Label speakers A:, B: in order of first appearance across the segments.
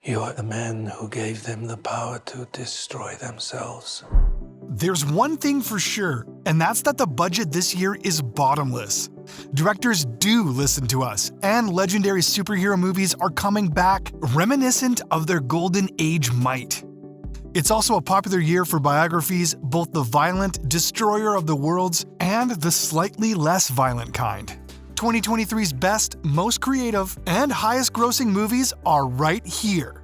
A: You're the man who gave them the power to destroy themselves.
B: There's one thing for sure, and that's that the budget this year is bottomless. Directors do listen to us, and legendary superhero movies are coming back, reminiscent of their golden age might. It's also a popular year for biographies, both the violent Destroyer of the Worlds and the slightly less violent kind. 2023's best, most creative, and highest-grossing movies are right here.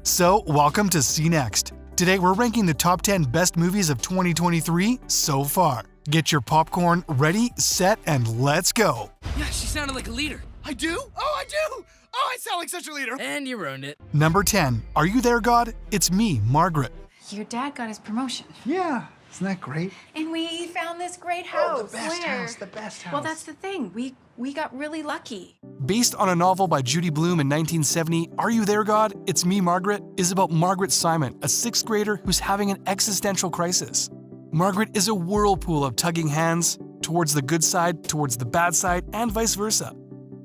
B: So, welcome to See Next. Today we're ranking the top 10 best movies of 2023 so far. Get your popcorn ready, set, and let's go!
C: Yeah, she sounded like a leader.
D: I do? Oh, I do! Oh, I sound like such a leader!
C: And you ruined it.
B: Number 10. Are you there, God? It's me, Margaret.
E: Your dad got his promotion.
D: Yeah, isn't that great?
E: And we found this great house.
D: Oh, the best
E: Where?
D: house, the best house.
E: Well, that's the thing. We got really lucky.
B: Based on a novel by Judy Blume in 1970, Are You There, God? It's Me, Margaret is about Margaret Simon, a 6th grader who's having an existential crisis. Margaret is a whirlpool of tugging hands towards the good side, towards the bad side, and vice versa.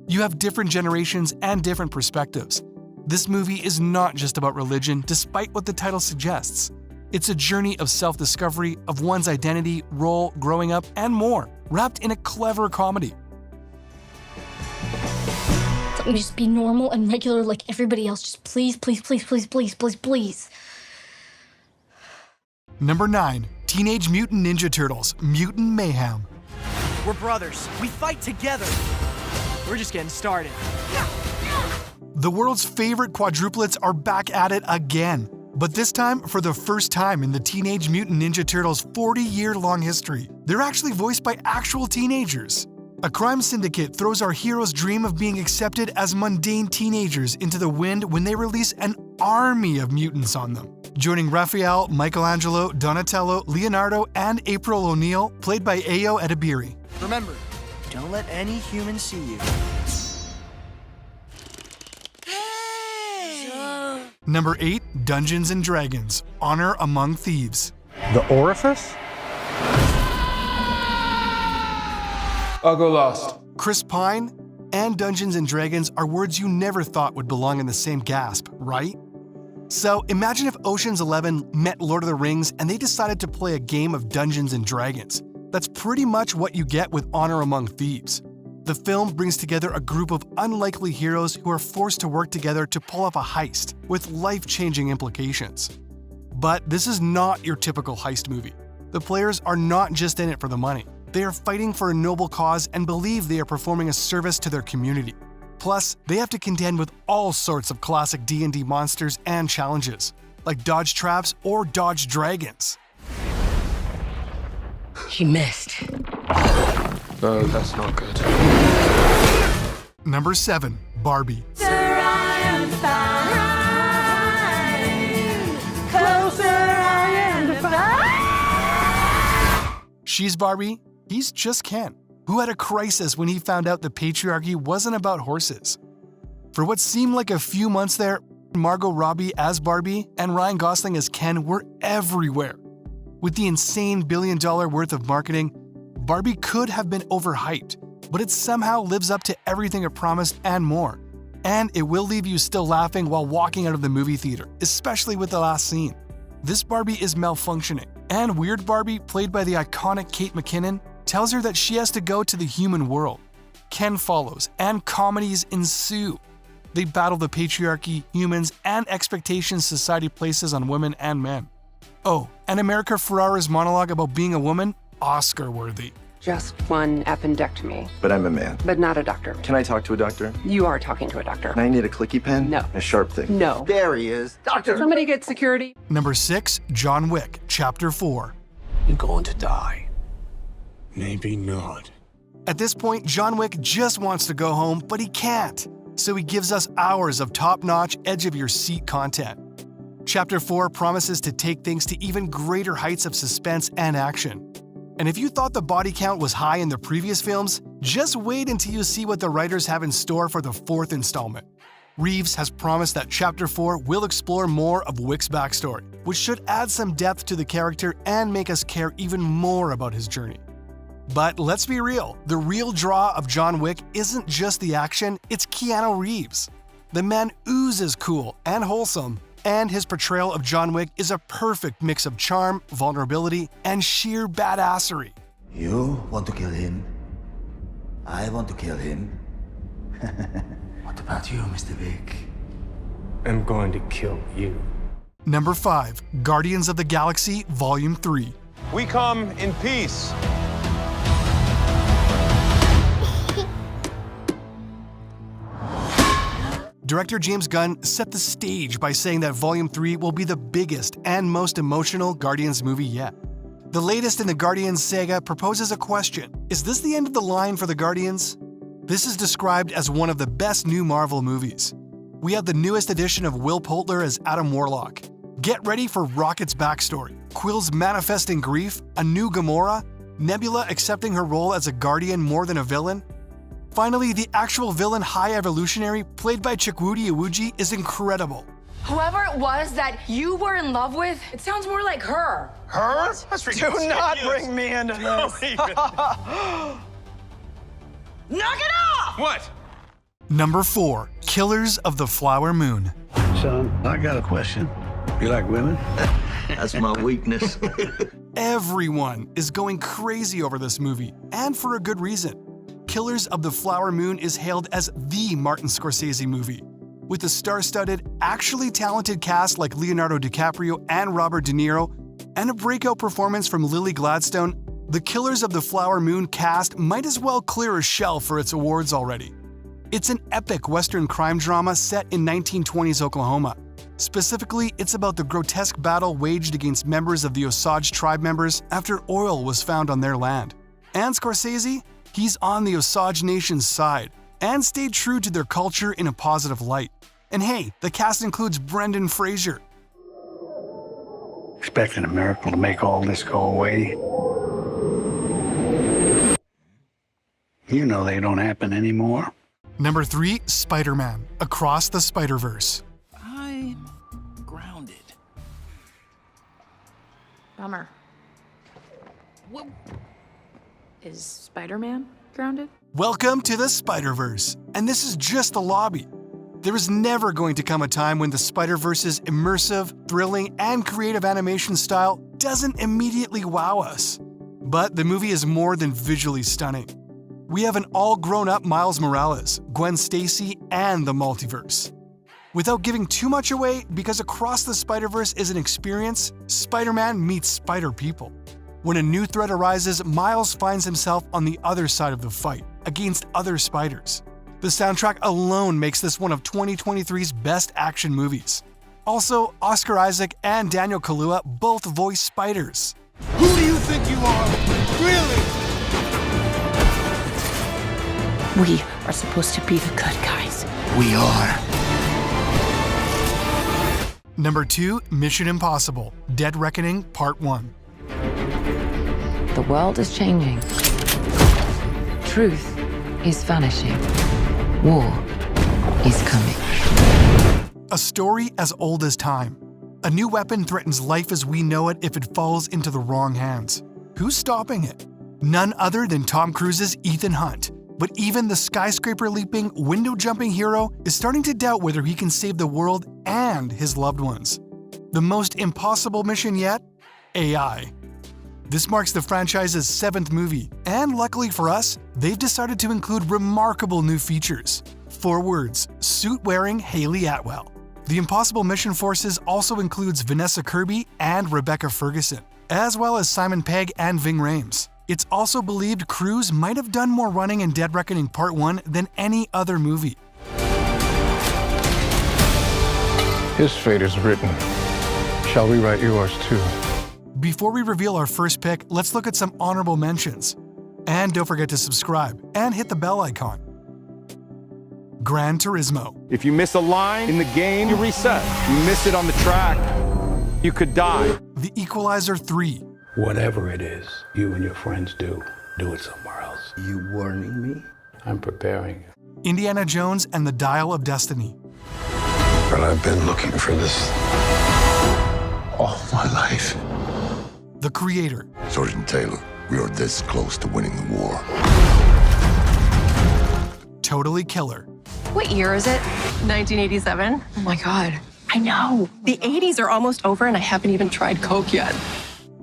B: You have different generations and different perspectives. This movie is not just about religion, despite what the title suggests. It's a journey of self-discovery, of one's identity, role, growing up, and more, wrapped in a clever comedy.
F: Let me just be normal and regular like everybody else. Just please, please, please, please, please, please, please.
B: Number 9. Teenage Mutant Ninja Turtles: Mutant Mayhem.
G: We're brothers. We fight together. We're just getting started.
B: The world's favorite quadruplets are back at it again, but this time for the first time in the Teenage Mutant Ninja Turtles' 40-year-long history. They're actually voiced by actual teenagers. A crime syndicate throws our heroes' dream of being accepted as mundane teenagers into the wind when they release an army of mutants on them. Joining Raphael, Michelangelo, Donatello, Leonardo, and April O'Neil, played by Ayo Edebiri.
G: Remember, don't let any human see you.
B: Number 8. Dungeons & Dragons: Honor Among Thieves.
H: The orifice?
A: I'll go last.
B: Chris Pine and Dungeons & Dragons are words you never thought would belong in the same gasp, right? So imagine if Ocean's 11 met Lord of the Rings and they decided to play a game of Dungeons & Dragons. That's pretty much what you get with Honor Among Thieves. The film brings together a group of unlikely heroes who are forced to work together to pull off a heist with life-changing implications. But this is not your typical heist movie. The players are not just in it for the money. They are fighting for a noble cause and believe they are performing a service to their community. Plus, they have to contend with all sorts of classic D&D monsters and challenges, like dodge traps or dodge dragons.
C: She missed.
A: No, that's not good.
B: Number 7. Barbie. She's Barbie, he's just Ken, who had a crisis when he found out the patriarchy wasn't about horses. For what seemed like a few months there, Margot Robbie as Barbie and Ryan Gosling as Ken were everywhere. With the insane $1 billion worth of marketing, Barbie could have been overhyped, but it somehow lives up to everything it promised and more. And it will leave you still laughing while walking out of the movie theater, especially with the last scene. This Barbie is malfunctioning, and Weird Barbie, played by the iconic Kate McKinnon, tells her that she has to go to the human world. Ken follows, and comedies ensue. They battle the patriarchy, humans, and expectations society places on women and men. Oh, and America Ferrera's monologue about being a woman? Oscar-worthy.
I: Just one appendectomy,
H: But I'm a man.
I: but not a doctor.
H: Can I talk to a doctor?
I: You are talking to a doctor.
H: And I need a clicky pen?
I: No.
H: A sharp thing?
I: No.
H: There he is. Doctor!
I: Somebody get security.
B: Number 6. John Wick, Chapter 4.
A: You're going to die. Maybe not.
B: At this point, John Wick just wants to go home, but he can't. So he gives us hours of top-notch, edge-of-your-seat content. Chapter 4 promises to take things to even greater heights of suspense and action. And if you thought the body count was high in the previous films, just wait until you see what the writers have in store for the 4th installment. Reeves has promised that Chapter 4 will explore more of Wick's backstory, which should add some depth to the character and make us care even more about his journey. But let's be real, the real draw of John Wick isn't just the action, it's Keanu Reeves. The man oozes cool and wholesome, and his portrayal of John Wick is a perfect mix of charm, vulnerability, and sheer badassery.
J: You want to kill him? I want to kill him. What about you, Mr. Vic?
A: I'm going to kill you.
B: Number 5. Guardians of the Galaxy Volume 3.
K: We come in peace.
B: Director James Gunn set the stage by saying that Volume 3 will be the biggest and most emotional Guardians movie yet. The latest in the Guardians saga proposes a question. Is this the end of the line for the Guardians? This is described as one of the best new Marvel movies. We have the newest edition of Will Poulter as Adam Warlock. Get ready for Rocket's backstory, Quill's manifesting grief, a new Gamora, Nebula accepting her role as a Guardian more than a villain. Finally, the actual villain High Evolutionary, played by Chukwudi Iwuji, is incredible.
L: Whoever it was that you were in love with, it sounds more like her.
K: Her? That's ridiculous.
G: Do not bring me into this.
L: Knock it off!
K: What?
B: Number 4. Killers of the Flower Moon.
J: Son, I got a question. You like women? That's my weakness.
B: Everyone is going crazy over this movie, and for a good reason. Killers of the Flower Moon is hailed as the Martin Scorsese movie. With a star-studded, actually talented cast like Leonardo DiCaprio and Robert De Niro, and a breakout performance from Lily Gladstone, the Killers of the Flower Moon cast might as well clear a shelf for its awards already. It's an epic Western crime drama set in 1920s Oklahoma. Specifically, it's about the grotesque battle waged against members of the Osage tribe members after oil was found on their land. And Scorsese? He's on the Osage Nation's side and stayed true to their culture in a positive light. And hey, the cast includes Brendan Fraser.
J: Expecting a miracle to make all this go away. You know they don't happen anymore.
B: Number 3, Spider-Man: Across the Spider-Verse.
D: I'm grounded.
L: Bummer. What? Is Spider-Man grounded?
B: Welcome to the Spider-Verse, and this is just the lobby. There is never going to come a time when the Spider-Verse's immersive, thrilling, and creative animation style doesn't immediately wow us. But the movie is more than visually stunning. We have an all-grown-up Miles Morales, Gwen Stacy, and the multiverse. Without giving too much away, because Across the Spider-Verse is an experience, Spider-Man meets Spider-People. When a new threat arises, Miles finds himself on the other side of the fight, against other spiders. The soundtrack alone makes this one of 2023's best action movies. Also, Oscar Isaac and Daniel Kaluuya both voice spiders.
D: Who do you think you are? Really?
L: We are supposed to be the good guys.
J: We are.
B: Number 2, Mission Impossible: Dead Reckoning Part 1.
I: The world is changing. Truth is vanishing. War is coming.
B: A story as old as time. A new weapon threatens life as we know it if it falls into the wrong hands. Who's stopping it? None other than Tom Cruise's Ethan Hunt. But even the skyscraper-leaping, window-jumping hero is starting to doubt whether he can save the world and his loved ones. The most impossible mission yet? AI. This marks the franchise's 7th movie, and luckily for us, they've decided to include remarkable new features. 4 words: suit-wearing Hayley Atwell. The Impossible Mission Forces also includes Vanessa Kirby and Rebecca Ferguson, as well as Simon Pegg and Ving Rhames. It's also believed Cruise might have done more running in Dead Reckoning Part 1 than any other movie.
A: His fate is written. Shall we write yours too?
B: Before we reveal our first pick, let's look at some honorable mentions. And don't forget to subscribe and hit the bell icon. Gran Turismo.
K: If you miss a line in the game, you reset. You miss it on the track, you could die.
B: The Equalizer 3.
J: Whatever it is you and your friends do it somewhere else. You warning me? I'm preparing you.
B: Indiana Jones and the Dial of Destiny.
A: But I've been looking for this all my life.
B: The Creator.
A: Sergeant Taylor, we are this close to winning the war.
B: Totally Killer.
L: What year is it? 1987. Oh my God. I know. The 80s are almost over and I haven't even tried Coke yet.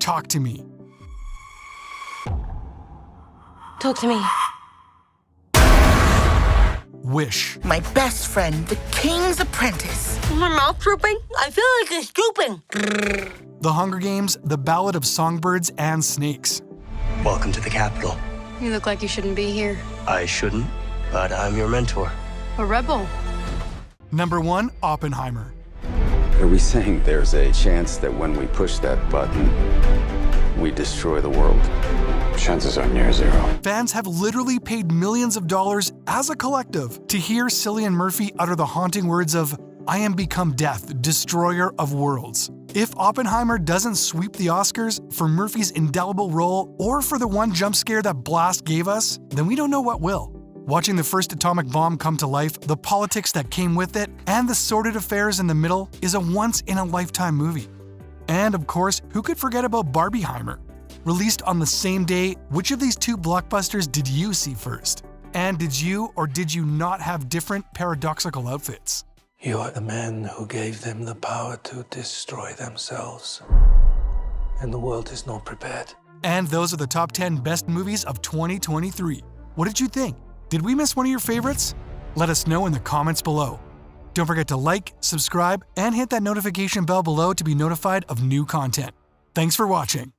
B: Talk to me.
L: Talk to me.
B: Wish.
D: My best friend, the King's Apprentice.
L: My mouth drooping? I feel like it's drooping.
B: The Hunger Games, The Ballad of Songbirds and Snakes.
J: Welcome to the capital.
L: You look like you shouldn't be here.
J: I shouldn't, but I'm your mentor.
L: A rebel.
B: Number 1, Oppenheimer.
A: Are we saying there's a chance that when we push that button, we destroy the world? Chances are near zero.
B: Fans have literally paid millions of dollars as a collective to hear Cillian Murphy utter the haunting words of, "I am become death, destroyer of worlds." If Oppenheimer doesn't sweep the Oscars for Murphy's indelible role or for the one jump scare that Blast gave us, then we don't know what will. Watching the first atomic bomb come to life, the politics that came with it, and the sordid affairs in the middle is a once-in-a-lifetime movie. And of course, who could forget about Barbieheimer? Released on the same day, which of these two blockbusters did you see first? And did you or did you not have different paradoxical outfits?
A: You are the man who gave them the power to destroy themselves. And the world is not prepared.
B: And those are the top 10 best movies of 2023. What did you think? Did we miss one of your favorites? Let us know in the comments below. Don't forget to like, subscribe, and hit that notification bell below to be notified of new content. Thanks for watching.